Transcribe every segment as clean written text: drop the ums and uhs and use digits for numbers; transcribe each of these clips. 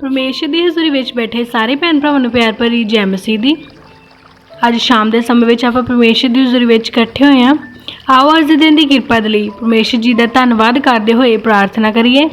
परमेश्वर की हज़ूरी विच बैठे सारे भैन भरावां नूं प्यार भरी जय मसीह दी। अज शाम के समय में आपां परमेश्वर की हज़ूरी विच इकट्ठे होए हां। आओ अज दे दिन की किरपा दे लई परमेश्वर जी का धन्नवाद करते हुए प्रार्थना करिए।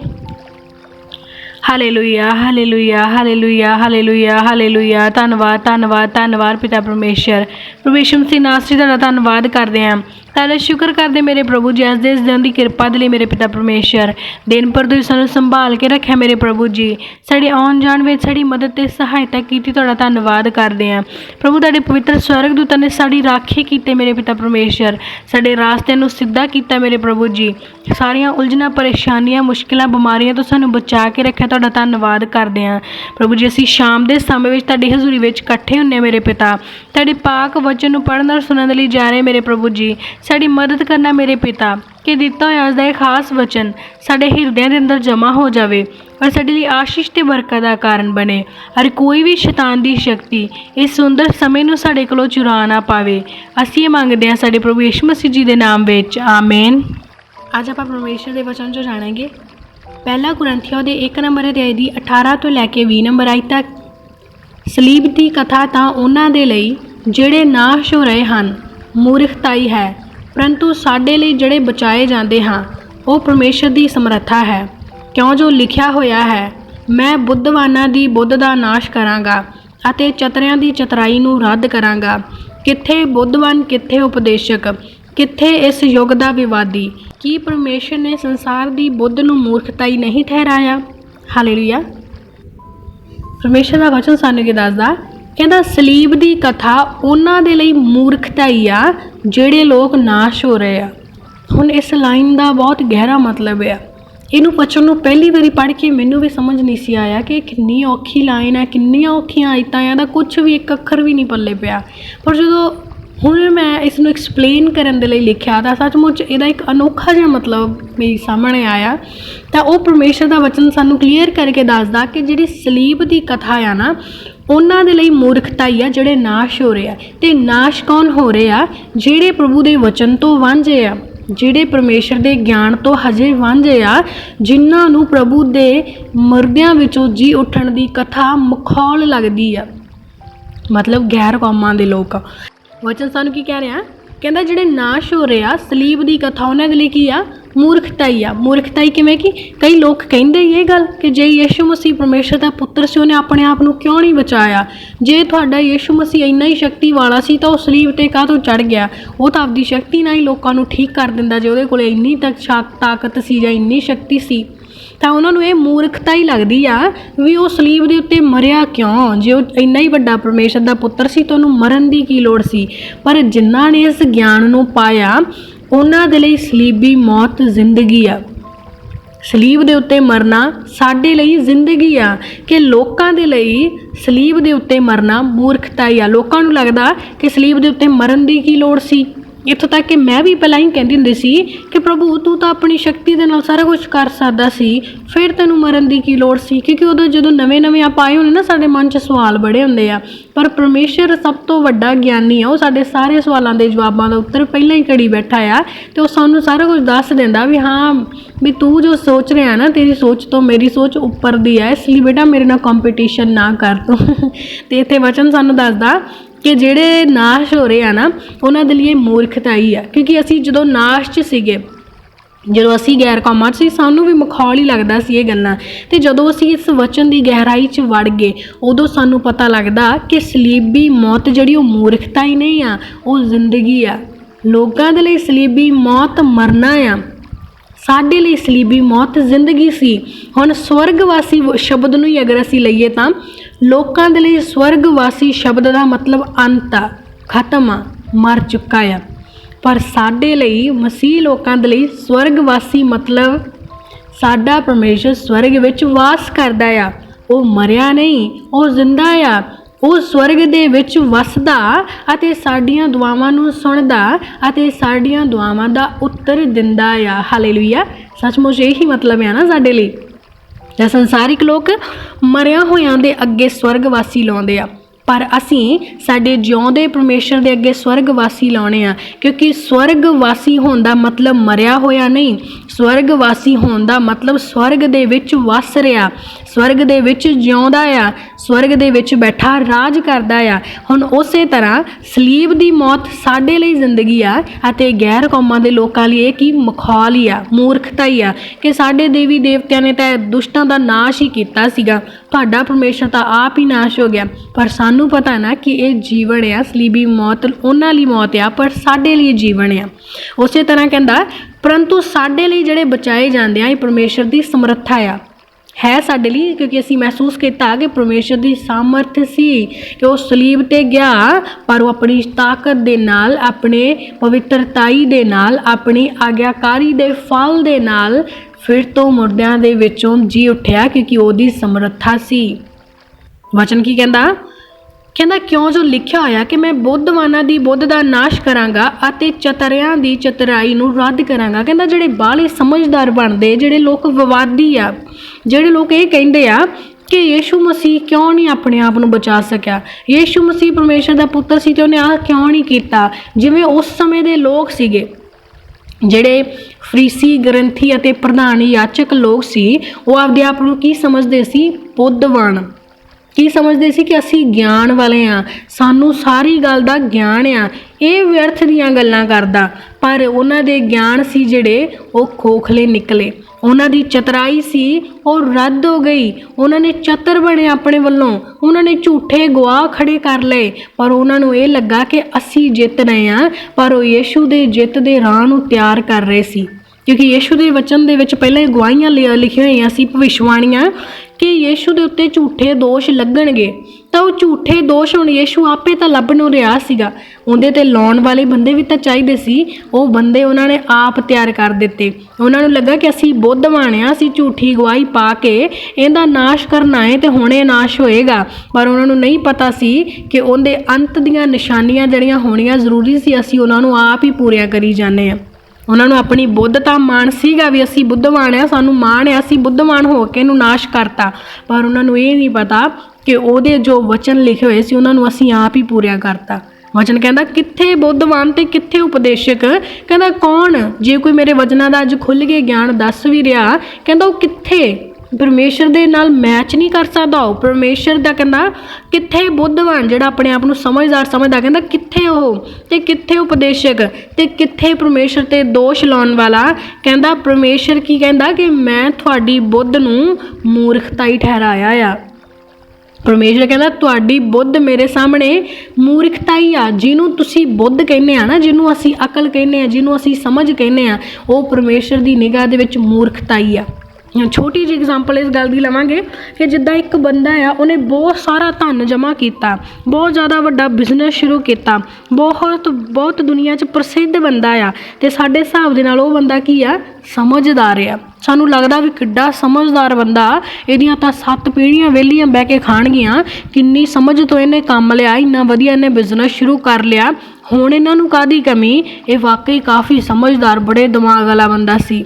Hallelujah hallelujah hallelujah hallelujah hallelujah. धन्नवाद धन्नवाद धन्नवाद पिता परमेश्वर मसीह नासरी तुहाडा धन्नवाद करते हैं। तुहाडा शुक्र करते मेरे प्रभु जी, अज दे इस दिन की किरपा दे लई मेरे पिता परमेश्वर। दिन भर तुसीं सानूं संभाल के रखिया मेरे प्रभु जी। साडी आउण जाण विच साडी मदद ते सहायता कीती, तुहाडा धन्नवाद करते हैं प्रभु। तुहाडे पवित्र स्वर्गदूतां ने साडी राखी कीते मेरे पिता परमेश्वर। साडे रास्ते नूं सीधा कीता मेरे प्रभु जी। सारियां उलझनां परेशानियां मुश्किलां बीमारियां तो सानूं बचा के रखिया, तुहाडा धन्नवाद करते हैं प्रभु जी। असीं शाम के समय में तुहाडी हज़ूरी विच इकट्ठे हुंदे मेरे पिता। तुहाडे पाक वचन नूं पढ़न और सुनन लई जा रहे मेरे प्रभु जी। साडी मदद करना मेरे पिता कि दिता होया अज दा इह खास वचन साडे हिरदियां दे अंदर जमा हो जाए और साडे लई आशीष ते बरकत दा कारण बने। और कोई भी शैतान दी शक्ति इस सुंदर समय नूं साडे कोलों चुरा ना पावे। असीं ये मंगदे हां साडे प्रभु यीशु मसीह जी दे नाम विच, आमीन। अज आपां परमेश्वर दे वचन चों जाणांगे पहला कुरंथियों दे 1 नंबर अध्याय दी 18 तो लैके 20 नंबर आई तक। सलीब दी कथा तां उन्हां दे लई जिहड़े नाश हो रहे हन मूर्खताई है, परंतु साडे लई जिहड़े बचाए जांदे हां वो परमेश्वर दी समर्था है। क्यों जो लिखिया होया है, मैं बुद्धवानां दी बुद्ध दा नाश करांगा अते चतरियां दी चतराई नूं रद्द करांगा। कित्थे बुद्धवान, कित्थे उपदेशक, कित्थे इस युग दा विवादी। की परमेश्वर ने संसार दी बुद्ध नूं मूर्खताई नहीं ठहराया? हालेलुया। परमेश्वर दा वचन सानूं की दसदा, कहता सलीब दी कथा उन्हां दे लई मूर्खताई आ ਜਿਹੜੇ लोग नाश हो रहे आ। हुण इस लाइन का बहुत गहरा मतलब है। इनू बचन नूं पहली बारी पढ़ के मैनू भी समझ नहीं सी आया कि कितनी औखी लाइन है, कितनियां औखियां आयतां आ, कुछ भी एक अखर भी नहीं पल्ले पिया। पर जो हुण मैं इसनूं एक्सप्लेन करन दे लई लिखिया तां सचमुच इहदा एक अनोखा जिहा मतलब मेरे सामने आया। तां ओह परमेश्वर दा वचन सानूं क्लीयर करके दसदा कि जिहड़ी सलीब दी कथा आ ना उन्हां दे लई मूर्खताई आ जिहड़े नाश हो रहे आ। ते नाश कौन हो रहे आ? जिहड़े प्रभु दे वचन तो वांझे आ, जिहड़े परमेश्वर दे ज्ञान तो हजे वांझे आ, जिन्हां नूं प्रभु दे मुरदियां विचों जी उठण दी कथा मखौल लगदी आ, मतलब गैर कौमां दे लोक। वचन सानूं की कह रहा, कहंदा जिहड़े नाश हो रहे आ सलीब दी कथा उन्हां दे लई की आ? मूर्खताई आ। मूर्खताई किवें कि कई लोग कहिंदे ये गल कि जे यीशु मसीह परमेश्वर दा पुत्र सी उन्हें अपने आप नूं क्यों नहीं बचाया? जे तुहाडा यीशु मसीह इन्ना ही शक्ति वाला सी तां ओह सलीब ते काहतों चढ़ गया? वो तां आपदी शक्ति नाल ही लोकां नूं ठीक कर दिंदा। जे उहदे कोल इन्नी ताकत सी जां इन्नी शक्ति सी तां उन्हां नूं इह मूर्खता ही लगदी आ भी वो सलीब दे उत्ते मरिया क्यों? जे वो इन्ना ही वड्डा परमेश्वर दा पुत्र सी तां उहनूं मरन दी की लोड़ सी? पर जिन्हां ने इस ज्ञान नूं पाया उन्हां दे लई सलीबी मौत जिंदगी आ। सलीब दे उत्ते मरना साडे लई जिंदगी आ कि लोकां दे लई सलीब दे उत्ते मरना मूर्खताई आ। लोकां नूं लगदा कि सलीब दे उत्ते मरन दी की लोड़ सी। इत्थों तक कि मैं भी पहलां ही कहती हुंदी सी कि प्रभु तू तो अपनी शक्ति दे नाल सारा कुछ कर सकदा सी, फिर तैनूं मरन दी की लोड़ सी? क्योंकि उदों जदों नवें नवें आप आए होने ना साडे मन च सवाल बड़े हुंदे आ, पर परमेश्वर सब तो वड्डा ज्ञानी आ। वो साडे सारे सवालों के जवाबां दा उत्तर पहलां ही घड़ी बैठा आ ते वो सानूं सारा कुछ दस दिंदा भी हाँ भी तू जो सोच रहा ना तेरी सोच तो मेरी सोच उपर दी है, इसलिए बेटा मेरे नाल कंपीटीशन ना कर तू। ते इत्थे वचन सानूं दसदा कि जिहड़े नाश हो रहे हैं ना उन्हां दे लई मूर्खताई आ। क्योंकि असीं जदों नाश च सीगे, ਜਦੋਂ ਅਸੀਂ गैर कौमां 'ਚ ਸੀ ਸਾਨੂੰ भी मखौल ही लगता सी ये गल्लां। ते जदों ਅਸੀਂ इस वचन की गहराई 'ਚ ਵੜ गए उदों सानूं पता लगदा कि सलीबी मौत जिहड़ी ਉਹ मूर्खता ही नहीं आ, ਉਹ जिंदगी आ। लोकां दे लई सलीबी मौत मरना आ, साडे लई सलीबी मौत जिंदगी सी। हुण स्वर्गवासी शब्द नूं ही अगर असीं लईए तां लोकां दे लई स्वर्गवासी शब्द दा मतलब अंत आ, खत्म आ, मर चुका आ। पर साडे लई मसीह लोकां दे लई स्वर्गवासी मतलब साडा परमेश्वर स्वर्ग विच वास करदा आ। वो मरिया नहीं, वो जिंदा आ। वो स्वर्ग दे विच वसदा अते साडीआं दुआवां नूं सुणदा अते साडीआं दुआवां दा उत्तर दिंदा आ। हालेलुया। सचमुच यही मतलब है ना साडे लई। ते संसारिक लोग मरिया होइआं दे अगे स्वर्गवासी लाउंदे आ, पर असीं साडे जिउंदे परमेश्वर दे अगे स्वर्गवासी लाउने आ। क्योंकि स्वर्गवासी होण दा मतलब मरिया होया नहीं, स्वर्गवासी होने का मतलब स्वर्ग दे विच वस रहा, स्वर्ग दे विच जिउंदा आ, स्वर्ग दे विच बैठा राज करदा आ। हुण उसे तरह सलीब दी मौत साडे लई जिंदगी आ अते गैर कौमां दे लोकां लई इह की मखौल ही आ, मूर्खता ही आ कि साडे देवी देवतिਆਂ ने तां दुष्टां दा नाश ही कीता सीगा, तुहाडा परमेश्वर तां आप ही नाश हो गया। पर सानू पता ना कि ये जीवन आ, सलीबी मौत उन्हां लई मौत आ पर साडे लई जीवन आ। उसे तरह कहंदा परंतु साडे लई जिहड़े बचाए जांदे आ ये परमेश्वर दी समर्था आ, है साडे लई, क्योंकि असीं महसूस किया कि परमेश्वर दी सामर्थ सी कि वो सलीब ते गया पर वो अपनी ताकत दे नाल, अपने पवित्रताई दे नाल, अपनी आग्याकारी दे फल दे नाल फिर तो मुर्दियां दे विचों जी उठिया, क्योंकि ओदी समर्था सी। वचन की कहंदा कहंदा क्यों जो लिखिया होया कि मैं बुद्धवानां दी बुद्ध दा नाश करांगा अते चतरियां दी चतुराई नूं रद्द करांगा। कहंदा जिहड़े बाहले समझदार बनदे, जिहड़े लोक विवादी आ, जिहड़े लोक ये कहिंदे आ कि यीशु मसीह क्यों नहीं अपने आप नूं बचा सकिया, यीशु मसीह परमेश्वर दा पुत्तर सी ते उहने आ क्यों नहीं कीता। जिवें उस समय दे लोग सीगे ਜਿਹੜੇ फरीसी ग्रंथी ਅਤੇ प्रधान याचक लोग सी, वो आपदे आप ਨੂੰ ਕੀ ਸਮਝਦੇ ਸੀ, बुद्धवान ਕੀ ਸਮਝਦੇ ਸੀ ਕਿ ਅਸੀਂ ਗਿਆਨ ਵਾਲੇ ਆ, ਸਾਨੂੰ ਸਾਰੀ ਗੱਲ ਦਾ ਗਿਆਨ ਆ, ਇਹ ਵਿਅਰਥ ਦੀਆਂ ਗੱਲਾਂ ਕਰਦਾ। ਪਰ ਉਹਨਾਂ ਦੇ ਗਿਆਨ ਸੀ ਜਿਹੜੇ ਉਹ ਖੋਖਲੇ ਨਿਕਲੇ, ਉਹਨਾਂ ਦੀ ਚਤਰਾਈ ਸੀ ਉਹ ਰੱਦ ਹੋ ਗਈ। ਉਹਨਾਂ ਨੇ ਚਤਰ ਬਣੇ ਆਪਣੇ ਵੱਲੋਂ, ਉਹਨਾਂ ਨੇ ਝੂਠੇ ਗਵਾਹ ਖੜੇ ਕਰ ਲਏ, ਪਰ ਉਹਨਾਂ ਨੂੰ ਇਹ ਲੱਗਾ ਕਿ ਅਸੀਂ ਜਿੱਤ ਰਹੇ ਹਾਂ, ਪਰ ਉਹ ਯੀਸ਼ੂ ਦੇ ਜਿੱਤ ਦੇ ਰਾਹ ਨੂੰ ਤਿਆਰ ਕਰ ਰਹੇ ਸੀ। क्योंकि यीशु के वचन दे विच पहले गवाहियां लिखियां हुई सी, भविष्यवाणियां कि यीशु के उत्ते झूठे दोष लगणगे, तो वो झूठे दोष हुण यीशु आपे तो लभ नहीं रहा सीगा, उहदे ते लाउण वाले बंदे भी तो चाहिए सी। वो बंदे उन्होंने आप तैयार कर दिते। उन्होंने लगा कि असीं बुद्धवान आ, असीं झूठी गवाही पा के इहदा नाश करना है तो हुणे नाश होएगा। पर उन्होंने नहीं पता सी कि उहदे अंत दीयां निशानियां जिहड़ियां होणियां जरूरी सी, असीं उन्हां नूं आप ही पूरियां करी जाने आ। उन्होंने अपनी बुद्धता माण सीगा भी असी बुद्धवान आ, सानू माण आ, असी बुद्धवान हो के नूं नाश करता। पर उन्होंने ये नहीं पता कि उहदे जो वचन लिखे हुए सी उन्होंने असी आप ही पूरा करता। वचन कहता कित्थे बुद्धवान ते कित्थे उपदेशक, कहता कौन जे कोई मेरे वचनां दा अज खुल के ज्ञान दस भी रहा, कहता वो कित्थे परमेश्वर दे नाल मैच नहीं कर सकदा। वो परमेश्वर दा कहंदा कित्थे बुद्धवान जिहड़ा अपने आप नूं समझदार समझदा, कहंदा कित्थे ओह ते कित्थे उपदेशक ते कित्थे परमेश्वर ते दोष लाउण वाला। कहंदा परमेश्वर की कहंदा कि मैं तुहाडी बुद्ध नूं मूर्खता ही ठहराया आ। परमेश्वर कहंदा तुहाडी बुद्ध मेरे सामने मूर्खता ही आ। जिन्हों तुसी बुद्ध कहने आ ना, जिन्हों असी अकल कहने आ, जिन्हों असी समझ कहने आ, वो परमेश्वर की निगाह दे विच मूर्खता ही आ। छोटी जी एग्जाम्पल इस गल की लवांगे कि जिद्दां एक बंदा आ, उन्हें बहुत सारा धन जमा किया, बहुत ज़्यादा वड्डा बिजनेस शुरू किया, बहुत दुनिया च प्रसिद्ध बंदा आ, ते साडे हिसाब दे नाल ओह बंदा की आ, समझदार आ। सानू लगदा भी किड्डा समझदार बंदा, इहदियां तां 7 पीढ़ियां वेलियां बह के खाणगियां, किन्नी समझ तो इहने काम लिया, इन्ना वधिया इहने बिजनेस शुरू कर लिया, हुण इन्हां नूं काहदी कमी। ये वाकई काफ़ी समझदार बड़े दिमाग वाला बंदा सी।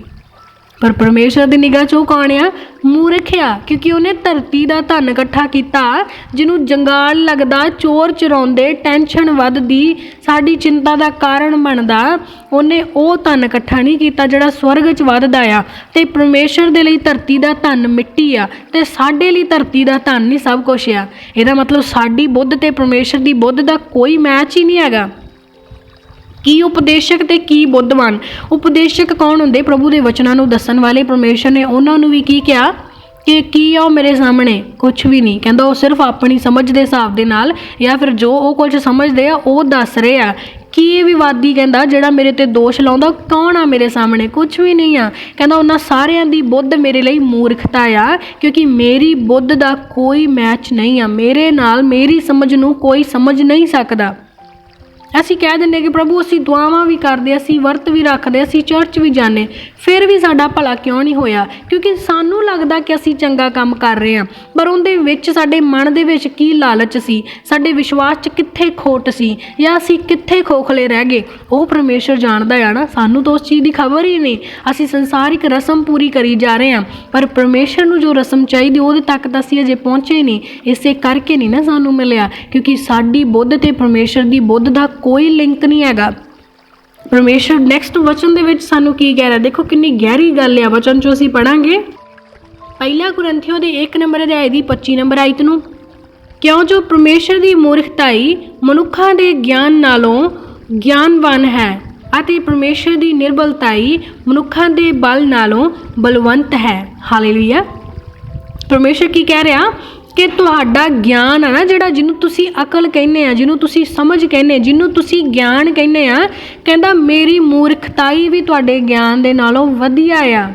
पर परमेश्वर की निगाह चो कौन आ, मूर्ख आ, क्योंकि उन्हें धरती का धन इकट्ठा किया, जिन्हों जंगाल लगता, चोर चुराउंदे, टेंशन वधदी, साडी चिंता का कारण बनता, उन्हें वो धन इकट्ठा नहीं किया जिहड़ा स्वर्ग च वधदा आ। ते परमेश्वर दे लई धरती का धन मिट्टी आ, ते साडे लई धरती का धन नहीं सब कुछ आ। इहदा मतलब साडी बुद्ध ते परमेश्वर की बुद्ध का कोई मैच ही नहीं हैगा। की उपदेशक ते की बुद्धवान। उपदेशक कौन होंदे, प्रभु के वचनां नूं दस्सण वाले। परमेश्वर ने उन्हां नूं भी की कहा कि की आ मेरे सामने कुछ भी नहीं, कहंदा वो सिर्फ अपनी समझ के हिसाब दे नाल या फिर जो वो कुछ समझते आ वो दस रहे आ। की ये विवादी कहंदा जिहड़ा मेरे ते दोष लाउंदा कौन आ मेरे सामने, कुछ भी नहीं आ। कहंदा उन्हां सारियां दी बुद्ध मेरे लिए मूर्खता आ, क्योंकि मेरी बुद्ध का कोई मैच नहीं आ, मेरे नाल मेरी समझ नूं कोई समझ नहीं सकदा। असी कह देंगे कि प्रभु असी दुआवां भी करते, असी वर्त भी रखते, असी चर्च भी जाने, फिर भी साडा भला क्यों नहीं होया, क्योंकि सानू लगता कि असी चंगा काम कर रहे हैं, पर उहदे विच साडे मन दे विच की लालच सी, साडे विश्वास च कित्थे खोट सी, या असी कित्थे खोखले रह गए, वो परमेश्वर जानदा है ना। सानू तो उस चीज़ की खबर ही नहीं, असी संसारिक रस्म पूरी करी जा रहे हैं, पर परमेश्वर नू जो रस्म चाहिए उहदे तक तां असी अजे पहुँचे नहीं। इसे करके नहीं ना सानू मिलिया, क्योंकि साडी बुद्ध ते परमेश्वर की बुद्ध का कोई लिंक नहीं हैगा। परमेश्वर नैक्सट वचन दे विच सानू की कह रहा, देखो कितनी गहरी गल है। वचन चो असीं पढ़ांगे पहला कुरिन्थियों दे 1 नंबर अध्याय दी 25 नंबर आयत नूं, क्यों जो परमेश्वर दी मूर्खताई मनुखां दे ज्ञान नालों ज्ञानवान है ਅਤੇ परमेश्वर दी निर्बलताई मनुखां दे बल नालों बलवंत है। हालेलुया। परमेश्वर की कह रहा कि तुहाडा ज्ञान है ना, जिहड़ा जिन्हों तुसी अकल कहने आ, जिन्हों तुसी समझ कहने, जिन्हों तुसी ज्ञान कहने आ, कहंदा मेरी मूर्खताई भी तुहाडे ज्ञान दे नालों वधिया आ।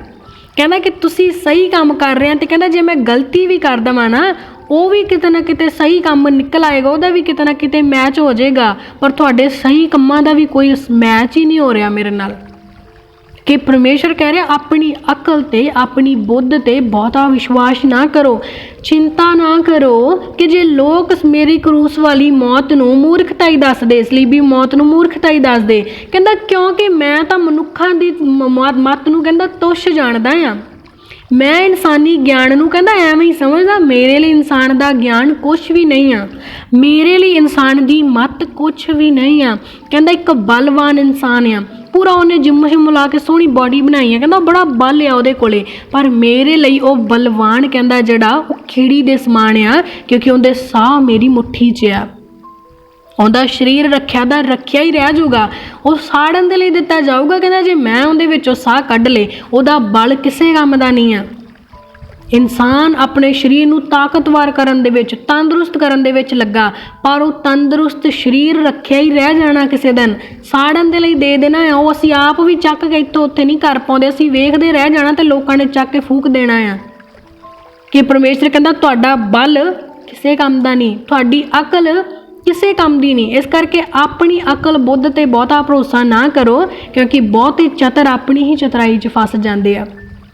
कहंदा कि तुसी सही काम कर रहे हैं, तो कहंदा जे मैं गलती भी कर देवां ना, वो भी किते ना किते सही काम निकल आएगा, वह भी किते ना किते मैच हो जाएगा, पर तुहाडे सही कामां दा भी कोई मैच ही नहीं हो रहा मेरे नाल। कि परमेश्वर कह रहा अपनी अकल ते अपनी बुद्ध ते बहुता विश्वास ना करो, चिंता ना करो कि जे लोग मेरी क्रूस वाली मौत नूं मूर्खताई दसदे, इसलिए भी मौत नूं मूर्खताई दसदे। कहंदा क्योंकि मैं तां मनुखां दी मत नूं कहंदा तुच्छ जाणदा आ, मैं इंसानी ज्ञान नूं कहंदा एवें ही समझदा, मेरे लिए इंसान दा ज्ञान कुछ भी नहीं आ, मेरे लिए इंसान दी मत कुछ भी नहीं आ। कहंदा एक बलवान इंसान आ, पूरा उन्हें जिम शिम ला के सोहनी बॉडी बनाई है, कहंदा बड़ा बल आ उहदे कोले, पर मेरे लिए वो बलवान कहंदा जिहड़ा वो खिड़ी दे समान आ, क्योंकि उहदे साह मेरी मुट्ठी 'च आ। ਉਹਦਾ शरीर रखिया दा रखिया ही रह जाऊगा, वो साड़न दे लई दिता जाऊगा। कहंदा जे मैं उहदे विचों साह कढ ले, ਉਹਦਾ बल किसे काम दा नहीं आ। इंसान अपने शरीर नूं ताकतवर करन दे विच, तंदुरुस्त करन दे विच लगा, पर वो तंदुरुस्त शरीर रखिया ही रह जाना किसी दिन, साड़न दे लई दे देना है। वो असीं आप भी चक के इत्थों उत्थे नहीं कर पाउंदे, असीं वेखदे रह जाना ते लोकां ने चक के फूक देना है। कि परमेश्वर कहंदा तुहाडा बल किसे काम दा नहीं, तुहाडी अकल किसे काम दी नहीं। इस करके अपनी अकल बुद्ध ते बहुता भरोसा ना करो, क्योंकि बहुते चतर अपनी ही चतराई 'च फस जाते हैं।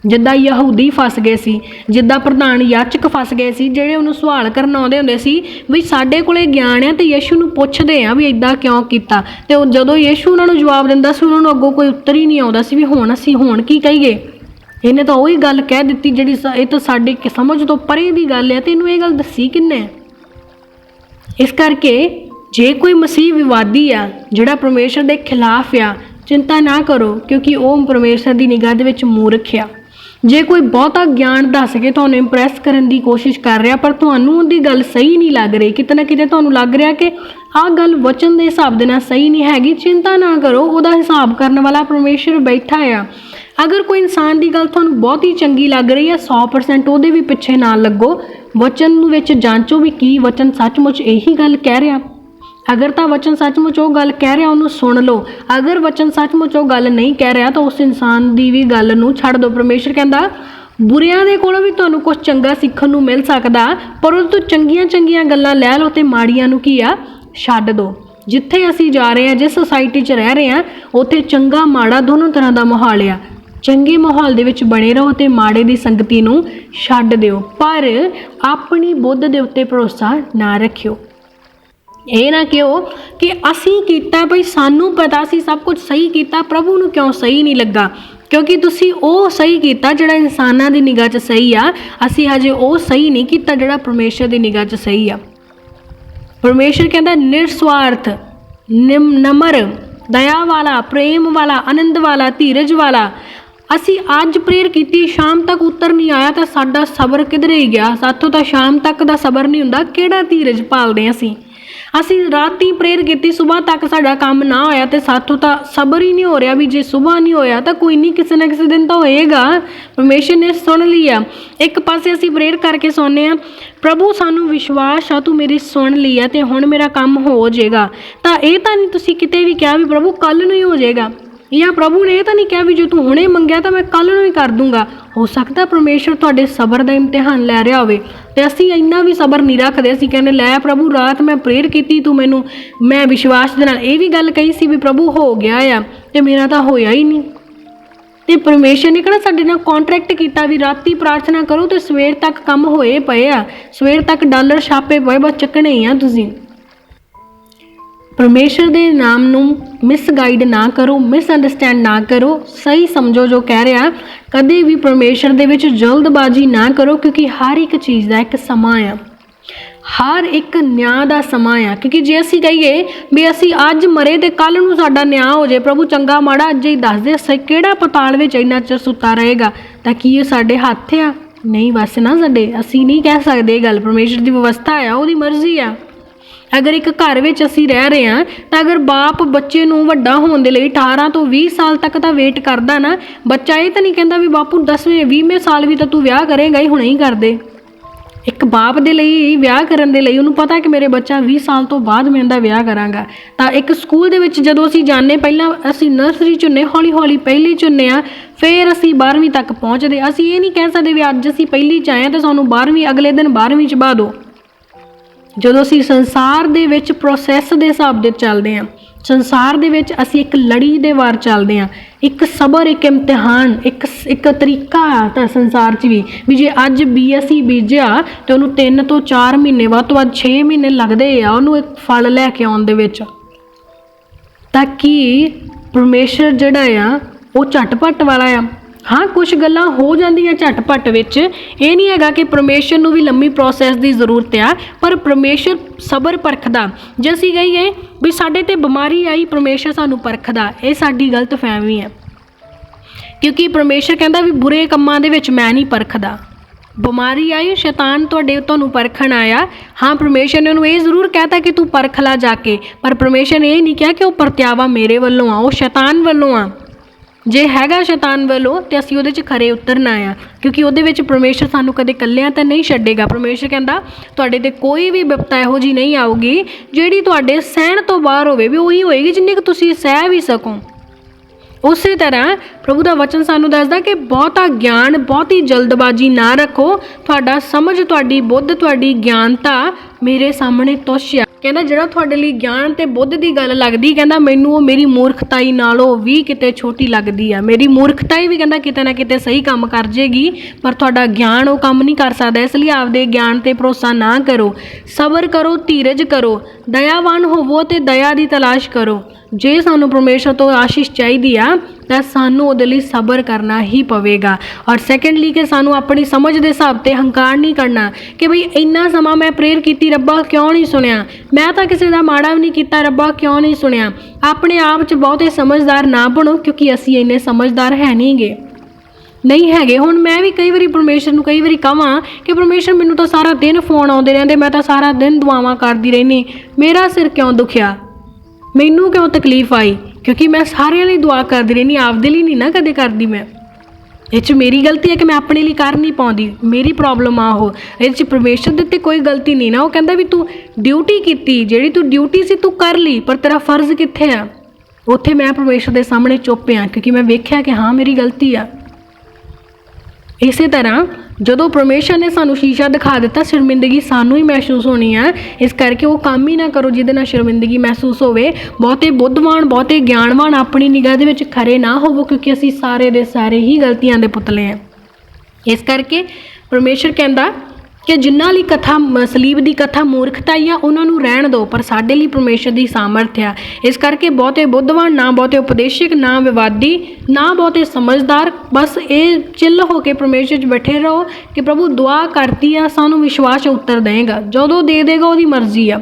जिद्दां यहूदी फस गए सी, जिद्दां प्रधान याचक फस गए सी, ਜਿਹੜੇ ਉਹਨੂੰ सवाल करन आउंदे हुंदे सी भी ਸਾਡੇ ਕੋਲੇ ਗਿਆਨ ਹੈ ਤੇ ਯीशु ਨੂੰ ਪੁੱਛਦੇ ਆ ਵੀ ਇਦਾਂ ਕਿਉਂ ਕੀਤਾ, ਤੇ ਉਹ ਜਦੋਂ ਯीशु ਉਹਨਾਂ ਨੂੰ ਜਵਾਬ ਦਿੰਦਾ ਸੀ, ਉਹਨਾਂ ਨੂੰ ਅੱਗੋਂ ਕੋਈ ਉੱਤਰ ਹੀ ਨਹੀਂ ਆਉਂਦਾ ਸੀ ਵੀ ਹੁਣ ਅਸੀਂ ਹੁਣ ਕੀ ਕਹੀਏ। ਇਹਨੇ ਤਾਂ ਉਹੀ ਗੱਲ ਕਹਿ ਦਿੱਤੀ ਜਿਹੜੀ ਇਹ ਤਾਂ ਸਾਡੇ ਸਮਝ ਤੋਂ ਪਰੇ ਦੀ ਗੱਲ ਹੈ, ਤੇ ਇਹਨੂੰ ਇਹ ਗੱਲ ਦੱਸੀ ਕਿੰਨੇ। इस करके जे कोई मसीह विवादी आ जिहड़ा परमेश्वर के खिलाफ आ, चिंता ना करो, क्योंकि वह परमेश्वर की निगाह दे विच मूर्ख आ। जे कोई बहुता ज्ञान दस के तुहानूं इंप्रैस करने की कोशिश कर रहा, पर तुहानूं उहदी गल सही नहीं लग रही, किते ना किते तुहानूं लग रहा कि आह गल वचन के हिसाब दे नाल सही नहीं हैगी, चिंता ना करो, उहदा हिसाब करने वाला परमेश्वर बैठा आ। अगर कोई इंसान की गल तुहानूं बहुत ही चंगी लग रही है, 100% उहदे भी पिछे ना लगो, वचन विच जांचो भी की वचन सचमुच यही गल कह रहा। अगर तो वचन सचमुच वो गल कह रहा उन्होंने सुन लो, अगर वचन सचमुच वो गल नहीं कह रहा तो उस इंसान की भी गल नूं छड्ड दो। परमेश्वर कहंदा बुरियां दे कोलों भी तुहानूं कुछ चंगा सीखण नूं मिल सकदा, पर उस तों चंगियां चंगियां गल्लां लै लो ते माड़ियां नूं की आ छड्ड दो। जिथे असीं जा रहे हैं, जिस सोसाइटी 'च रह रहे हैं, उत्थे चंगा माड़ा दोनों तरह का माहौल आ। चंगे माहौल दे विच बने रहो ते माड़े दी संगती नूं छड्ड दिओ, पर अपनी बुद्ध दे उत्ते भरोसा ना रखियो। ये ना कहो कि असीं कीता बई सानूं पता सी सब कुछ सही कीता, प्रभु नूं क्यों सही नहीं लगा, क्योंकि तुसीं वो सही कीता जिहड़ा इंसानां दी निगाह 'च सही आ, असीं हजे वो सही नहीं कीता जिहड़ा परमेश्वर दी निगाह 'च सही आ। परमेश्वर कहंदा निस्वार्थ, नम्र, दया वाला, प्रेम वाला, आनंद वाला, धीरज वाला। असी अज प्रेयर की शाम तक उत्तर नहीं आया तो साडा सबर किधरे ही गया, साथों तो शाम तक का सबर नहीं हुंदा, किहड़ा धीरज पालदे असी राती प्रेयर की सुबह तक साडा काम ना होया तो साथों तो सबर ही नहीं हो रहा भी जे सुबह नहीं होया तो कोई नहीं किसी न किसी दिन तो होएगा। परमेश्वर ने सुन लिया। एक पासे असी प्रेयर करके सोने आ, प्रभु सानू विश्वास आ तू मेरी सुन ली है तो हुण मेरा काम हो जाएगा, तो यह तो नहीं तुसी किते भी कहा भी प्रभु कल नूं ही हो जाएगा, या प्रभु ने यह तो नहीं कहा भी जो तू हुणे मंगया तो मैं कल नूं ही कर दूंगा। हो सकता परमेश्वर तुहाडे सबर का इम्तिहान लै रहा होवे ते असीं इन्ना भी सबर नहीं रखते, असीं कहने लै प्रभु रात मैं प्रेयर की तू मैनू, मैं विश्वास दे नाल ये भी गल कही सी भी प्रभु हो गया आ ते मेरा तो होया ही नहीं। तो परमेश्वर ने कहना साडे नाल कॉन्ट्रैक्ट किया भी राती प्रार्थना करो तो सवेर तक काम होए पे आ, सवेर तक डॉलर छापे पे बस चकने ही आ। तुसीं परमेश्वर के नाम नूं मिसगाइड ना करो, मिसअंडरस्टैंड ना करो, सही समझो जो कह रहा। कदे भी परमेश्वर दे विच जल्दबाजी ना करो, क्योंकि हर एक चीज़ का एक समा आ, हर एक न्याय का समा आ, क्योंकि जे असी कहिए भी असी अज मरे तो कल नूं साडा न्याय हो जाए, प्रभु चंगा माड़ा अज ही दस दे, असीं किहड़ा पताल विच इन्ना चिर सुता रहेगा, तां कि ये साडे हत्थ आ नहीं, बस ना साडे, असी नहीं कह सकते। गल परमेश्वर की व्यवस्था आ, उहदी मर्जी आ। अगर एक घर विच असीं रह रहे हैं तो अगर बाप बच्चे नूं वड्डा होण दे लई 18 तो 20 साल तक तो वेट करदा ना, बच्चा ये तो नहीं कहता भी बापू 10वें 20वें साल भी तो तू विआह करेगा ही, हुणे ही कर दे। एक बाप दे लई विआह करन दे लई उहनूं पता कि मेरे बच्चा 20 साल तो बाद मैं इहदा विआह करांगा। तां एक स्कूल दे विच जदों असीं जाने, पहिलां असीं नर्सरी च हुंदे, हौली हौली पहली च हुंदे आ, फिर असीं 12वीं तक पहुँचदे। असीं ये नहीं कह सकदे भी अज असीं पहली च आए तो सानूं 12वीं अगले दिन 12वीं च बहा दो। जदों असीं संसार दे विच प्रोसैस दे हिसाब दे चलदे हां, संसार दे विच असीं एक लड़ी दे वार चलदे हां, एक सबर, एक इम्तिहान, एक तरीका आ संसार च भी जे अज BSc बीजिया तो उन्होंने 3 तो 4 महीने वध तो वध 6 महीने लगदे आ उन्होंने एक फल लैके आउण दे विच, ताकि परमेश्वर जिहड़ा आ वो झटपट वाला आ। हाँ कुछ गल्लां हो जांदियां झटपट विच, ये नहीं हैगा कि परमेश्वर नूं भी लंबी प्रोसैस की जरूरत आ, पर परमेश्वर सबर परखदा। जे असीं कहीए भी साडे ते बीमारी आई परमेश्वर सानूं परखदा, ये साडी गलत फहमी है, क्योंकि परमेश्वर कहता भी बुरे कम्मां दे विच मैं नहीं परखदा। बीमारी आई शैतान तुहानूं परखण आया, हाँ परमेश्वर ने उन्होंने ये जरूर कहता कि तू परख ला जाके, पर परमेश्वर ने ये नहीं कहा कि वह परत्यावा मेरे वल्लों आ, वो शैतान वल्लों आ। जे हैगा शैतान वालों तो असीं उहदे च खरे उतरना आ, क्योंकि उहदे विच परमेश्वर सानूं कदे कल्लियां तां नहीं छड्डेगा। परमेश्वर कहंदा तुहाडे ते कोई भी विपता इहो जी नहीं आऊगी जिहड़ी तुहाडे सहण तो बाहर होवे, भी उही होएगी जिन्नी कि तुसीं सह भी सको। उस तरह प्रभु का वचन सानूं दसदा कि बहुता ज्ञान, बहुती जल्दबाजी ना रखो, तुहाडा समझ, तुहाडी बुद्ध, तुहाडी ज्ञानता मेरे सामने तुच्छ आ। कहना जिहड़ा तुहाडे लई ज्ञान ते बुद्ध की गल लगदी, कहंदा मैनूं वो मेरी मूर्खताई नालों भी किते छोटी लगदी आ। मेरी मूर्खताई भी कहंदा किते ना किते सही काम कर जेगी, पर तुहाडा ज्ञान वो काम नहीं कर सकदा। इसलिए आपदे ज्ञान ते भरोसा ना करो, सबर करो, धीरज करो, दयावान होवो ते दया की तलाश करो। जे सानूं परमेश्वर तो आशीष चाहिदी आ तां सानूं उहदे लई सबर करना ही पवेगा। और सैकेंडली कि सानूं अपनी समझ दे हिसाब ते हंकार नहीं करना कि बई इन्ना समा मैं प्रेयर कीती रब्बा क्यों नहीं सुनिया, मैं तां किसी दा माड़ा भी नहीं कीता रब्बा क्यों नहीं सुनिया। अपने आप च बहुते समझदार ना बनो, क्योंकि असीं इन्ने समझदार है नहीं गे, नहीं हैगे। हुण मैं भी कई बारी परमेश्वर नूं कई बारी कहां कि परमेश्वर मैनूं तां सारा दिन फोन आउंदे रहिंदे, मैं तां सारा दिन दुआवां करदी रहिंदी, मेरा सिर क्यों दुखिया, मैनू क्यों तकलीफ आई, क्योंकि मैं सारिਆਂ ਲਈ दुआ करती रहनी, आपदे ਲਈ नहीं ना कदे करती। मैं ये मेरी गलती है कि मैं अपने लिए कर नहीं पाती, मेरी प्रॉब्लम आ हो, ये परमेश्वर दे कोई गलती नहीं ना। वो कहता भी तू ड्यूटी की, जी तू ड्यूटी सी तू कर ली, पर तेरा फर्ज कित्थे आ। उत्थे मैं परमेश्वर के सामने चुप आ, क्योंकि मैं वेख्या कि हाँ मेरी गलती आ। इस तरह जदों परमेश्वर ने सानू शीशा दिखा दिता, शर्मिंदगी सानू ही महसूस होनी है, इस करके वो काम ही ना करो जिहदे नाल शर्मिंदगी महसूस होवे। बहुते बुद्धवान, बहुते ज्ञानवान अपनी निगाह दे विच खरे ना होवो, क्योंकि असीं सारे दे सारे ही गलतियां दे पुतले हैं। इस करके परमेश्वर कहंदा कि जिन्हां लई कथा सलीब की कथा मूर्खता ही आ, उन्हां नूं रहण दो, पर साडे लई परमेश्वर की सामर्थ आ। इस करके बहुते बुद्धवान ना, बहुते उपदेशक ना, विवादी ना, बहुते समझदार, बस ये चिल होके परमेश्वर च बैठे रहो कि प्रभु दुआ करती आ, सानू विश्वास उत्तर देगा, जदों दे देगा उसदी मर्जी आ।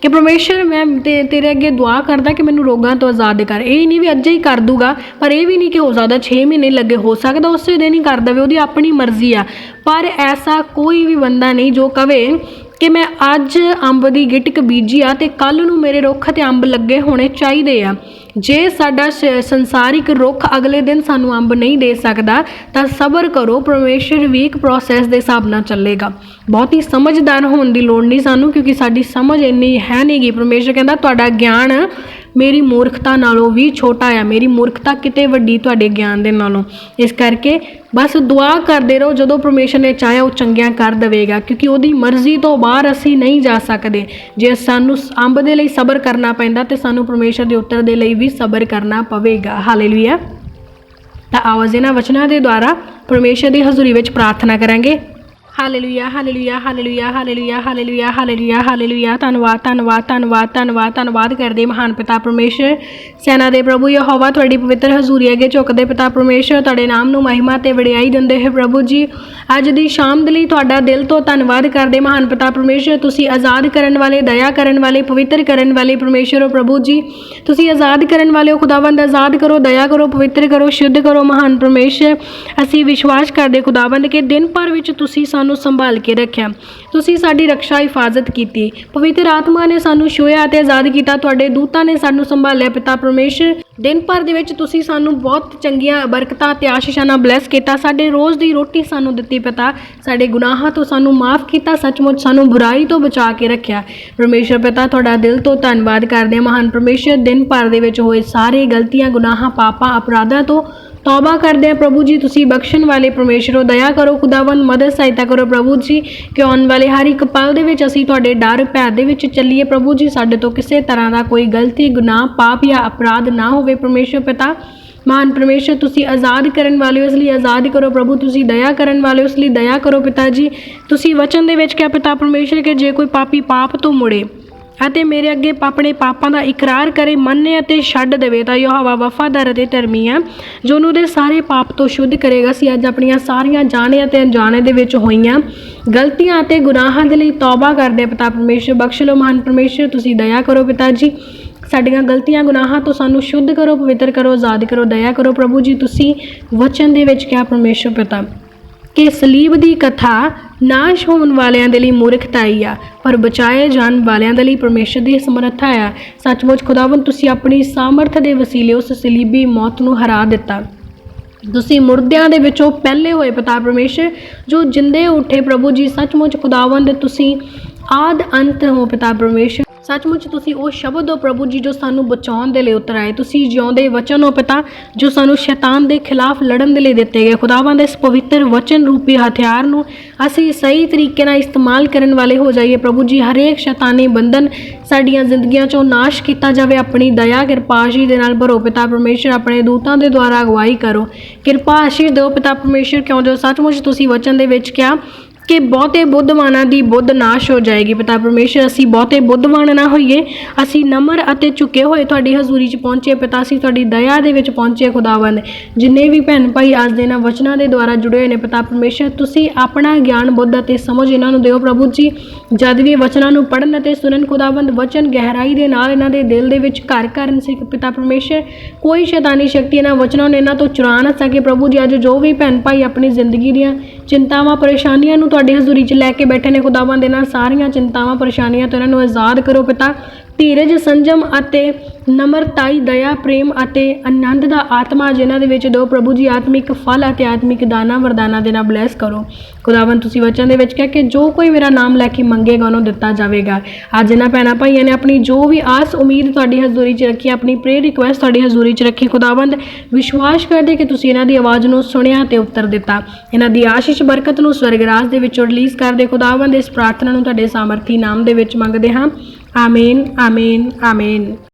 कि परमेश्वर मैं तेरे अगे दुआ करदा कि मैनू रोगां तो आज़ाद कर, ये नहीं भी अज ही कर दूगा, पर यह भी नहीं कि हो सकता 6 महीने लगे, हो सकता उस दिन ही कर दे, उसकी अपनी मर्जी आ। पर ऐसा कोई भी बंदा नहीं जो कहे कि मैं अज अंब की गिटक बीजी आ ते कल नूं मेरे रुख ते अंब लगे होने चाहिए आ। जे साडा संसारिक रुख अगले दिन सानू अंब नहीं दे सकता, तो सबर करो, परमेश्वर भी एक प्रोसैस के हिसाब नाल चलेगा। बहुत ही समझदार होने की लोड़ नहीं सानू, क्योंकि साडी समझ इन्नी है नहीं गी। परमेश्वर कहता तुहाडा ज्ञान मेरी मूर्खता नालों भी छोटा आ, मेरी मूर्खता किते वड्डी तुहाडे ज्ञान दे नालों। इस करके बस दुआ करते रहो, जदों परमेश्वर ने चाहे वो चंगियां कर देवेगा, क्योंकि उसदी मर्जी तो बाहर असीं नहीं जा सकते। जे सानू अंब दे लई सबर करना पैंदा ते सानू परमेश्वर दे उत्तर दे लई भी सबर करना पवेगा। हालेलुया। तां आओ इन्हां वचनां दे द्वारा परमेश्वर दी हज़ूरी विच प्रार्थना करांगे। Hallelujah hallelujah hallelujah hallelujah hallelujah hallelujah hallelujah. ਧੰਨਵਾਦ ਧੰਨਵਾਦ ਧੰਨਵਾਦ ਧੰਨਵਾਦ ਧੰਨਵਾਦ ਕਰਦੇ ਮਹਾਨ ਪਿਤਾ ਪਰਮੇਸ਼ਰ, ਸੈਨਾ ਦੇ ਪ੍ਰਭੂ ਯਹੋਵਾ, ਤੁਹਾਡੀ ਪਵਿੱਤਰ ਹਜ਼ੂਰੀ ਅੱਗੇ ਝੁਕਦੇ ਪਿਤਾ ਪਰਮੇਸ਼ਰ, ਤੁਹਾਡੇ ਨਾਮ ਨੂੰ ਮਹਿਮਾ ਤੇ ਵਡਿਆਈ ਦਿੰਦੇ ਹੈ ਪ੍ਰਭੂ ਜੀ। ਅੱਜ ਦੀ ਸ਼ਾਮ ਦੇ ਲਈ ਤੁਹਾਡਾ ਦਿਲ ਤੋਂ ਧੰਨਵਾਦ ਕਰਦੇ ਮਹਾਨ ਪਿਤਾ ਪਰਮੇਸ਼ਰ। ਤੁਸੀਂ ਆਜ਼ਾਦ ਕਰਨ ਵਾਲੇ, ਦਇਆ ਕਰਨ ਵਾਲੇ, ਪਵਿੱਤਰ ਕਰਨ ਵਾਲੇ ਪਰਮੇਸ਼ਰ ਹੋ ਪ੍ਰਭੂ ਜੀ। ਤੁਸੀਂ ਆਜ਼ਾਦ ਕਰਨ ਵਾਲੇ ਹੋ ਖੁਦਾਵੰਦ, ਆਜ਼ਾਦ ਕਰੋ, ਦਇਆ ਕਰੋ, ਪਵਿੱਤਰ ਕਰੋ, ਸ਼ੁੱਧ ਕਰੋ ਮਹਾਨ ਪਰਮੇਸ਼ਰ। ਅਸੀਂ ਵਿਸ਼ਵਾਸ ਕਰਦੇ ਖੁਦਾਵੰਦ ਕਿ ਦਿਨ ਭਰ ਵਿੱਚ ਤੁਸੀਂ ਸਾਨੂੰ ਸੰਭਾਲ ਕੇ ਰੱਖਿਆ, ਤੁਸੀਂ ਸਾਡੀ ਰੱਖਿਆ ਹਿਫਾਜ਼ਤ ਕੀਤੀ, ਪਵਿੱਤਰ ਆਤਮਾ ਨੇ ਸਾਨੂੰ ਛੂਹਿਆ ਅਤੇ ਆਜ਼ਾਦ ਕੀਤਾ, ਤੁਹਾਡੇ ਦੂਤਾਂ ਨੇ ਸਾਨੂੰ ਸੰਭਾਲਿਆ ਪਿਤਾ ਪਰਮੇਸ਼ਰ। ਦਿਨ ਭਰ ਦੇ ਵਿੱਚ ਤੁਸੀਂ ਸਾਨੂੰ ਬਹੁਤ ਚੰਗੀਆਂ ਬਰਕਤਾਂ ਅਤੇ ਆਸ਼ੀਸ਼ਾਂ ਨਾਲ ਬਲੈਸ ਕੀਤਾ, ਸਾਡੇ ਰੋਜ਼ ਦੀ ਰੋਟੀ ਸਾਨੂੰ ਦਿੱਤੀ ਪਿਤਾ, ਸਾਡੇ ਗੁਨਾਹਾਂ ਤੋਂ ਸਾਨੂੰ ਮਾਫ ਕੀਤਾ, ਸੱਚਮੁੱਚ ਸਾਨੂੰ ਬੁਰਾਈ ਤੋਂ ਬਚਾ ਕੇ ਰੱਖਿਆ ਪਰਮੇਸ਼ਰ ਪਿਤਾ। ਤੁਹਾਡਾ ਦਿਲ ਤੋਂ ਧੰਨਵਾਦ ਕਰਦੇ ਹਾਂ ਮਹਾਨ ਪਰਮੇਸ਼ਰ। ਦਿਨ ਭਰ ਦੇ ਵਿੱਚ ਹੋਏ ਸਾਰੇ ਗਲਤੀਆਂ, ਗੁਨਾਹਾਂ, ਪਾਪਾਂ, ਅਪਰਾਧਾਂ ਤੋਂ ਤੌਬਾ ਕਰਦੇ ਹਾਂ ਪ੍ਰਭੂ ਜੀ। ਤੁਸੀਂ ਬਖਸ਼ਣ ਵਾਲੇ ਪਰਮੇਸ਼ਰ ਹੋ, ਦਇਆ ਕਰੋ ਖੁਦਾਵੰਦ, ਮਦਦ ਸਹਾਇਤਾ ਕਰੋ ਪ੍ਰਭੂ ਜੀ ਕਿ ਆਉਣ ਵਾਲੇ ਹਰ ਇੱਕ ਪਲ ਦੇ ਵਿੱਚ ਅਸੀਂ ਤੁਹਾਡੇ ਡਰ ਭੈ ਦੇ ਵਿੱਚ ਚੱਲੀਏ ਪ੍ਰਭੂ ਜੀ। ਸਾਡੇ ਤੋਂ ਕਿਸੇ ਤਰ੍ਹਾਂ ਦਾ ਕੋਈ ਗਲਤੀ, ਗੁਨਾਹ, ਪਾਪ ਜਾਂ ਅਪਰਾਧ ਨਾ ਹੋਵੇ ਪਰਮੇਸ਼ਰ ਪਿਤਾ। ਮਹਾਨ ਪਰਮੇਸ਼ਰ, ਤੁਸੀਂ ਆਜ਼ਾਦ ਕਰਨ ਵਾਲੇ ਹੋ, ਇਸ ਲਈ ਆਜ਼ਾਦ ਕਰੋ ਪ੍ਰਭੂ। ਤੁਸੀਂ ਦਇਆ ਕਰਨ ਵਾਲੇ ਹੋ, ਇਸ ਲਈ ਦਇਆ ਕਰੋ ਪਿਤਾ ਜੀ। ਤੁਸੀਂ ਵਚਨ ਦੇ ਵਿੱਚ ਕਿਹਾ ਪਿਤਾ ਪਰਮੇਸ਼ਰ ਕਿ ਜੇ ਕੋਈ ਪਾਪੀ ਪਾਪ ਤੋਂ ਮੁੜੇ ਅਤੇ ਮੇਰੇ ਅੱਗੇ ਆਪਣੇ ਪਾਪਾਂ ਦਾ ਇਕਰਾਰ ਕਰੇ, ਮੰਨੇ ਅਤੇ ਛੱਡ ਦੇਵੇ ਤਾਂ ਯਹੋਵਾ ਵਫਾਦਾਰ ਅਤੇ ਧਰਮੀ ਆ, ਜੋ ਉਹਨੂੰ ਦੇ ਸਾਰੇ ਪਾਪ ਤੋਂ ਸ਼ੁੱਧ ਕਰੇਗਾ। ਅਸੀਂ ਅੱਜ ਆਪਣੀਆਂ ਸਾਰੀਆਂ ਜਾਣੇ ਅਤੇ ਅਣਜਾਣੇ ਦੇ ਵਿੱਚ ਹੋਈਆਂ ਗਲਤੀਆਂ ਅਤੇ ਗੁਨਾਹਾਂ ਦੇ ਲਈ ਤੌਬਾ ਕਰਦੇ ਪਿਤਾ ਪਰਮੇਸ਼ਰ। ਬਖਸ਼ ਲਓ ਮਹਾਨ ਪਰਮੇਸ਼ਰ, ਤੁਸੀਂ ਦਇਆ ਕਰੋ ਪਿਤਾ ਜੀ। ਸਾਡੀਆਂ ਗਲਤੀਆਂ ਗੁਨਾਹਾਂ ਤੋਂ ਸਾਨੂੰ ਸ਼ੁੱਧ ਕਰੋ, ਪਵਿੱਤਰ ਕਰੋ, ਆਜ਼ਾਦ ਕਰੋ, ਦਇਆ ਕਰੋ ਪ੍ਰਭੂ ਜੀ। ਤੁਸੀਂ ਵਚਨ ਦੇ ਵਿੱਚ ਕਿਹਾ ਪਰਮੇਸ਼ਰ ਪਿਤਾ ਕਿ ਸਲੀਬ ਦੀ ਕਥਾ ਨਾਸ਼ ਹੋਣ ਵਾਲਿਆਂ ਦੇ ਲਈ ਮੂਰਖਤਾਈ ਆ, ਪਰ ਬਚਾਏ ਜਾਣ ਵਾਲਿਆਂ ਦੇ ਲਈ ਪਰਮੇਸ਼ਰ ਦੀ ਸਮਰੱਥਾ ਆ। ਸੱਚਮੁੱਚ ਖੁਦਾਵੰਦ, ਤੁਸੀਂ ਆਪਣੀ ਸਾਮਰਥ ਦੇ ਵਸੀਲੇ ਉਸ ਸਲੀਬੀ ਮੌਤ ਨੂੰ ਹਰਾ ਦਿੱਤਾ। ਤੁਸੀਂ ਮੁਰਦਿਆਂ ਦੇ ਵਿੱਚੋਂ ਪਹਿਲੇ ਹੋਏ ਪਿਤਾ ਪਰਮੇਸ਼ਰ, ਜੋ ਜਿੰਦੇ ਉੱਠੇ ਪ੍ਰਭੂ ਜੀ। ਸੱਚਮੁੱਚ ਖੁਦਾਵੰਦ, ਤੁਸੀਂ ਆਦ ਅੰਤ ਹੋ ਪਿਤਾ ਪਰਮੇਸ਼ਰ। ਸੱਚਮੁੱਚ ਤੁਸੀਂ ਉਹ ਸ਼ਬਦ ਹੋ ਪ੍ਰਭੂ ਜੀ ਜੋ ਸਾਨੂੰ ਬਚਾਉਣ ਦੇ ਲਈ ਉਤਰ ਆਏ। ਤੁਸੀਂ ਜਿਉਂਦੇ ਵਚਨ ਹੋ ਪਿਤਾ, ਜੋ ਸਾਨੂੰ ਸ਼ੈਤਾਨ ਦੇ ਖਿਲਾਫ ਲੜਨ ਦੇ ਲਈ ਦਿੱਤੇ ਗਏ। ਖੁਦਾਵੰਦ, ਇਸ ਪਵਿੱਤਰ ਵਚਨ ਰੂਪੀ ਹਥਿਆਰ ਨੂੰ ਅਸੀਂ ਸਹੀ ਤਰੀਕੇ ਨਾਲ ਇਸਤੇਮਾਲ ਕਰਨ ਵਾਲੇ ਹੋ ਜਾਈਏ ਪ੍ਰਭੂ ਜੀ। ਹਰੇਕ ਸ਼ੈਤਾਨੀ ਬੰਧਨ ਸਾਡੀਆਂ ਜ਼ਿੰਦਗੀਆਂ 'ਚੋਂ ਨਾਸ਼ ਕੀਤਾ ਜਾਵੇ। ਆਪਣੀ ਦਇਆ ਕਿਰਪਾ ਆਸ਼ੀਸ਼ ਦੇ ਨਾਲ ਭਰੋ ਪਿਤਾ ਪਰਮੇਸ਼ਰ। ਆਪਣੇ ਦੂਤਾਂ ਦੇ ਦੁਆਰਾ ਅਗਵਾਈ ਕਰੋ, ਕਿਰਪਾ ਆਸ਼ੀਸ਼ ਦਿਓ ਪਿਤਾ ਪਰਮੇਸ਼ਰ, ਕਿਉਂ ਜੋ ਸੱਚਮੁੱਚ ਤੁਸੀਂ ਵਚਨ ਦੇ ਵਿੱਚ ਕਿਹਾ ਕਿ ਬਹੁਤੇ ਬੁੱਧਵਾਨਾਂ ਦੀ ਬੁੱਧ ਨਾਸ਼ ਹੋ ਜਾਏਗੀ ਪਿਤਾ ਪਰਮੇਸ਼ਰ। ਅਸੀਂ ਬਹੁਤੇ ਬੁੱਧਵਾਨ ਨਾ ਹੋਈਏ, ਅਸੀਂ ਨਮਰ ਅਤੇ ਝੁਕੇ ਹੋਏ ਤੁਹਾਡੀ ਹਜ਼ੂਰੀ 'ਚ ਪਹੁੰਚੇ ਪਿਤਾ। ਅਸੀਂ ਤੁਹਾਡੀ ਦਇਆ ਦੇ ਵਿੱਚ ਪਹੁੰਚੇ ਖੁਦਾਵੰਦ। ਜਿੰਨੇ ਵੀ ਭੈਣ ਭਾਈ ਅੱਜ ਦੇ ਇਹਨਾਂ ਵਚਨਾਂ ਦੇ ਦੁਆਰਾ ਜੁੜੇ ਹੋਏ ਨੇ ਪਿਤਾ ਪਰਮੇਸ਼ਰ, ਤੁਸੀਂ ਆਪਣਾ ਗਿਆਨ, ਬੁੱਧ ਅਤੇ ਸਮਝ ਇਹਨਾਂ ਨੂੰ ਦਿਓ ਪ੍ਰਭੂ ਜੀ। ਜਦ ਵੀ ਵਚਨਾਂ ਨੂੰ ਪੜ੍ਹਨ ਅਤੇ ਸੁਣਨ ਖੁਦਾਵੰਦ, ਵਚਨ ਗਹਿਰਾਈ ਦੇ ਨਾਲ ਇਹਨਾਂ ਦੇ ਦਿਲ ਦੇ ਵਿੱਚ ਘਰ ਕਰਨ ਸਿੱਖ ਪਿਤਾ ਪਰਮੇਸ਼ਰ। ਕੋਈ ਸ਼ੈਤਾਨੀ ਸ਼ਕਤੀ ਇਹਨਾਂ ਵਚਨਾਂ ਨੂੰ ਇਹਨਾਂ ਤੋਂ ਚੁਰਾ ਨਾ ਸਕੇ ਪ੍ਰਭੂ ਜੀ। ਅੱਜ ਜੋ ਵੀ ਭੈਣ ਭਾਈ ਆਪਣੀ ਜ਼ਿੰਦਗੀ ਦੀਆਂ ਚਿੰਤਾਵਾਂ, ਪਰੇਸ਼ਾਨੀਆਂ ਨੂੰ ਤੁਹਾਡੀ ਹਜ਼ੂਰੀ 'ਚ ਲੈ ਕੇ ਬੈਠੇ ਨੇ ਖੁਦਾਵੰਦ, ਇਹਨਾਂ ਸਾਰੀਆਂ ਚਿੰਤਾਵਾਂ, ਪਰੇਸ਼ਾਨੀਆਂ ਤੋਂ ਇਹਨਾਂ ਨੂੰ ਆਜ਼ਾਦ ਕਰੋ ਪਿਤਾ। ਧੀਰਜ, ਸੰਜਮ ਅਤੇ ਨਮਰਤਾਈ, ਦਇਆ, ਪ੍ਰੇਮ ਅਤੇ ਆਨੰਦ ਦਾ ਆਤਮਾ ਜਿਨ੍ਹਾਂ ਦੇ ਵਿੱਚ ਦਿਓ ਪ੍ਰਭੂ ਜੀ। ਆਤਮਿਕ ਫਲ ਅਤੇ ਆਤਮਿਕ ਦਾਨਾਂ ਵਰਦਾਨਾਂ ਦੇ ਨਾਲ ਬਲੈਸ ਕਰੋ ਖੁਦਾਵੰਦ। ਤੁਸੀਂ ਵਚਨ ਦੇ ਵਿੱਚ ਕਿਹਾ ਕਿ ਜੋ ਕੋਈ ਮੇਰਾ ਨਾਮ ਲੈ ਕੇ ਮੰਗੇਗਾ ਉਹਨੂੰ ਦਿੱਤਾ ਜਾਵੇਗਾ। ਅੱਜ ਇਹਨਾਂ ਭੈਣਾਂ ਭਾਈਆਂ ਨੇ ਆਪਣੀ ਜੋ ਵੀ ਆਸ ਉਮੀਦ ਤੁਹਾਡੀ ਹਜ਼ੂਰੀ 'ਚ ਰੱਖੀ, ਆਪਣੀ ਪ੍ਰੇਅਰ ਰਿਕੁਐਸਟ ਤੁਹਾਡੀ ਹਜ਼ੂਰੀ 'ਚ ਰੱਖੀ ਖੁਦਾਵੰਦ। ਵਿਸ਼ਵਾਸ ਕਰਦੇ ਕਿ ਤੁਸੀਂ ਇਹਨਾਂ ਦੀ ਆਵਾਜ਼ ਨੂੰ ਸੁਣਿਆ ਤੇ ਉੱਤਰ ਦਿੱਤਾ। ਇਹਨਾਂ ਦੀ ਆਸ਼ੀਸ਼ ਬਰਕਤ ਨੂੰ ਸਵਰਗਰਾਜ ਦੇ ਵਿੱਚੋਂ ਰਿਲੀਜ਼ ਕਰਦੇ ਖੁਦਾਵੰਦ। ਇਸ ਪ੍ਰਾਰਥਨਾ ਨੂੰ ਤੁਹਾਡੇ ਸਾਮਰਥੀ ਨਾਮ ਦੇ ਵਿੱਚ ਮੰਗਦੇ ਹਾਂ, ਆਮੀਨ ਆਮੀਨ ਆਮੀਨ।